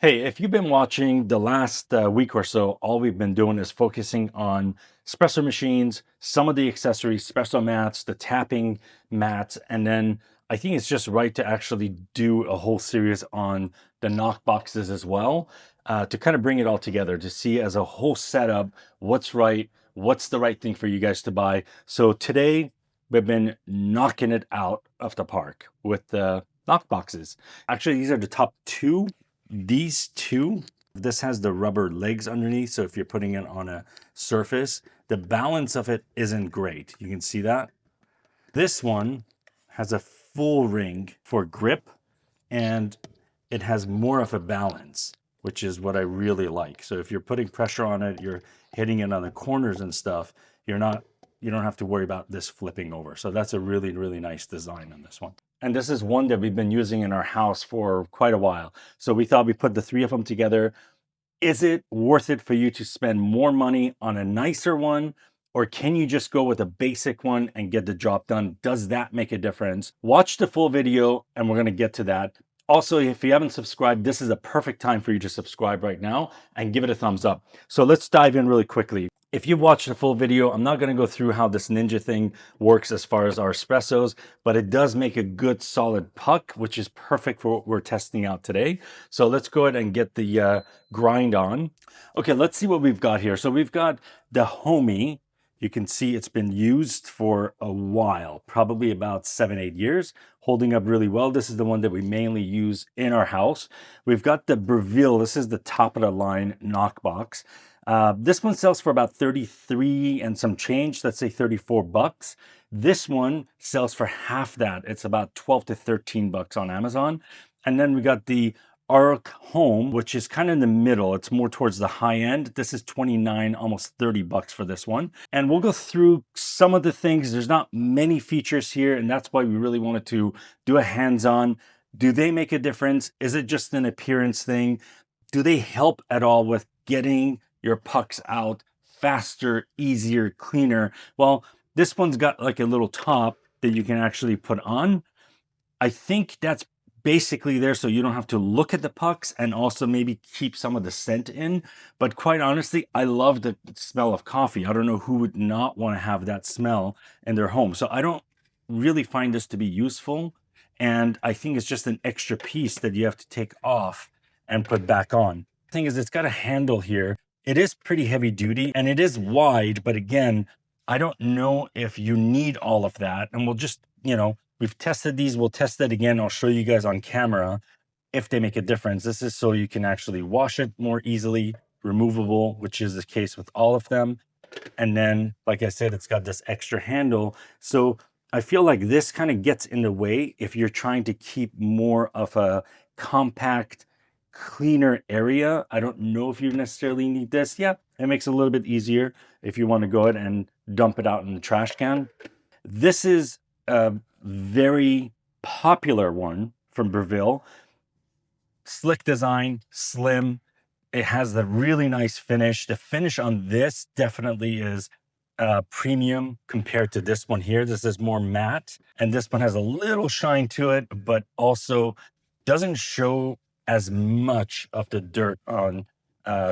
Hey, if you've been watching the last week or so, all we've been doing is focusing on espresso machines, some of the accessories, espresso mats, the tapping mats, and then I think it's just right to actually do a whole series on the knock boxes as well, to kind of bring it all together to see as a whole setup what's right, what's the right thing for you guys to buy. So today we've been knocking it out of the park with the knock boxes. Actually, these are the top two. These two, this has the rubber legs underneath, so if you're putting it on a surface, the balance of it isn't great. You can see that. This one has a full ring for grip, and it has more of a balance, which is what I really like. So if you're putting pressure on it, you're hitting it on the corners and stuff, you don't have to worry about this flipping over. So that's a really, really nice design on this one. And this is one that we've been using in our house for quite a while. So we thought we'd put the three of them together. Is it worth it for you to spend more money on a nicer one? Or can you just go with a basic one and get the job done? Does that make a difference? Watch the full video and we're going to get to that. Also, if you haven't subscribed, this is a perfect time for you to subscribe right now and give it a thumbs up. So let's dive in really quickly. If you've watched the full video, I'm not going to go through how this Ninja thing works as far as our espressos, but it does make a good solid puck, which is perfect for what we're testing out today. So let's go ahead and get the grind on. Okay, let's see what we've got here. So we've got the Homee. You can see it's been used for a while, probably about 7-8 years, holding up really well. This is the one that we mainly use in our house. We've got the Breville. This is the top of the line knock box. This one sells for about 33 and some change, let's say 34 bucks. This one sells for half that. It's about 12 to 13 bucks on Amazon. And then we got the Ourokhome, which is kind of in the middle. It's more towards the high end. This is 29, almost 30 bucks for this one. And we'll go through some of the things. There's not many features here, and that's why we really wanted to do a hands-on. Do they make a difference? Is it just an appearance thing? Do they help at all with getting your pucks out faster, easier, cleaner? Well, this one's got like a little top that you can actually put on. I think that's basically there so you don't have to look at the pucks and also maybe keep some of the scent in. But quite honestly, I love the smell of coffee. I don't know who would not want to have that smell in their home. So I don't really find this to be useful. And I think it's just an extra piece that you have to take off and put back on. The thing is, it's got a handle here. It is pretty heavy duty and it is wide, but again, I don't know if you need all of that. And we'll just, we've tested these. We'll test it again. I'll show you guys on camera if they make a difference. This is so you can actually wash it more easily, removable, which is the case with all of them. And then, like I said, it's got this extra handle. So I feel like this kind of gets in the way if you're trying to keep more of a compact, cleaner area. I don't know if you necessarily need this. Yeah, it makes it a little bit easier if you want to go ahead and dump it out in the trash can. This is a very popular one from Breville. Slick design, slim. It has the really nice finish. The finish on this definitely is premium compared to this one here. This is more matte, and this one has a little shine to it, but also doesn't show as much of the dirt on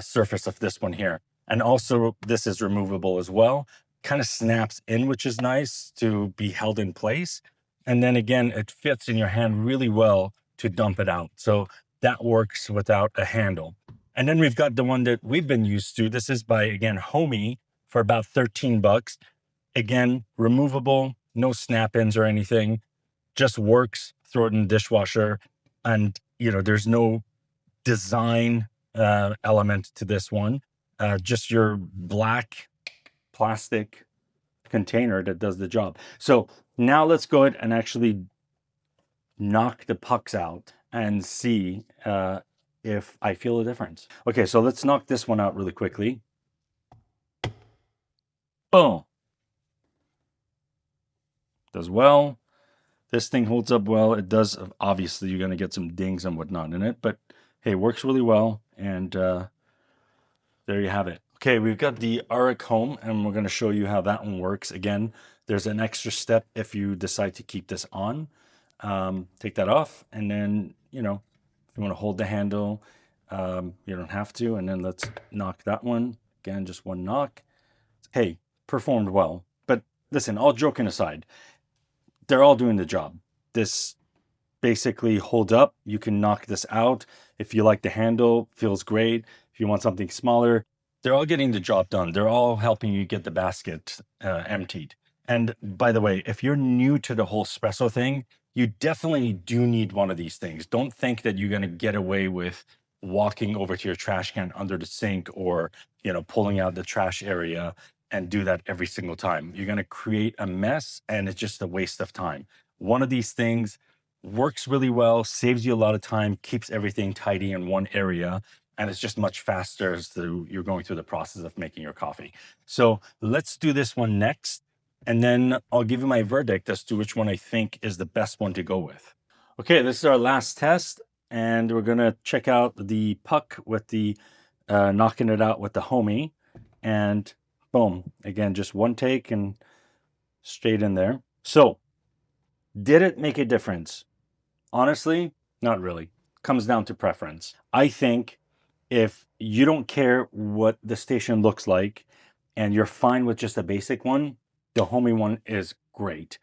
surface of this one here. And also this is removable as well. Kind of snaps in, which is nice to be held in place. And then again, it fits in your hand really well to dump it out. So that works without a handle. And then we've got the one that we've been used to. This is by, again, Homee for about 13 bucks. Again, removable, no snap-ins or anything. Just works, throw it in the dishwasher. And, there's no design element to this one. Just your black plastic container that does the job. So now let's go ahead and actually knock the pucks out and see if I feel a difference. Okay, so let's knock this one out really quickly. Boom. Does well. This thing holds up well. It does, obviously, you're going to get some dings and whatnot in it, but hey, works really well. And there you have it. Okay, we've got the Ourokhome, and we're going to show you how that one works. Again, there's an extra step if you decide to keep this on. Take that off, and then, if you want to hold the handle, You don't have to. And then let's knock that one. Again, just one knock. Hey, performed well. But listen, all joking aside, they're all doing the job. This basically holds up. You can knock this out. If you like the handle, feels great. If you want something smaller, they're all getting the job done. They're all helping you get the basket emptied. And by the way, if you're new to the whole espresso thing, you definitely do need one of these things. Don't think that you're going to get away with walking over to your trash can under the sink or, pulling out the trash area and do that every single time. You're going to create a mess and it's just a waste of time. One of these things works really well, saves you a lot of time, keeps everything tidy in one area, and it's just much faster as you're going through the process of making your coffee. So let's do this one next, and then I'll give you my verdict as to which one I think is the best one to go with. Okay, this is our last test, and we're gonna check out the puck with the knocking it out with the Homee, and boom, again, just one take and straight in there. So did it make a difference? Honestly, not really. Comes down to preference. I think if you don't care what the station looks like and you're fine with just a basic one, the Homee one is great.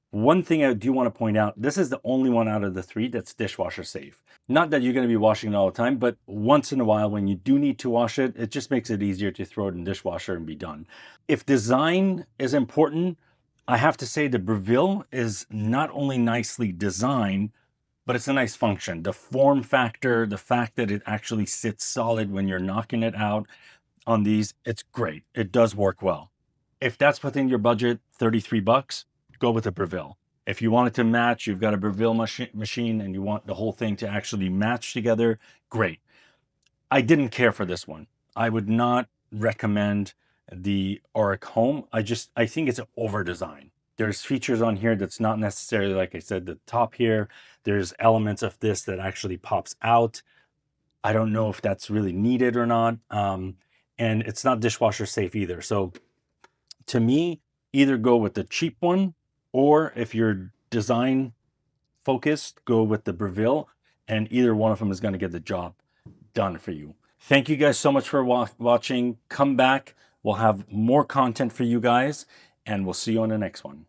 One thing I do want to point out, this is the only one out of the three that's dishwasher safe. Not that you're going to be washing it all the time, but once in a while when you do need to wash it, it just makes it easier to throw it in the dishwasher and be done. If design is important, I have to say the Breville is not only nicely designed, but it's a nice function. The form factor, the fact that it actually sits solid when you're knocking it out on these, it's great. It does work well. If that's within your budget, 33 bucks, go with a Breville. If you want it to match, you've got a Breville machine and you want the whole thing to actually match together, great. I didn't care for this one. I would not recommend the Ourokhome. I think it's over design. There's features on here that's not necessarily, like I said, the top here. There's elements of this that actually pops out. I don't know if that's really needed or not. And it's not dishwasher safe either. So to me, either go with the cheap one, or if you're design focused, go with the Breville, and either one of them is going to get the job done for you. Thank you guys so much for watching. Come back. We'll have more content for you guys, and we'll see you on the next one.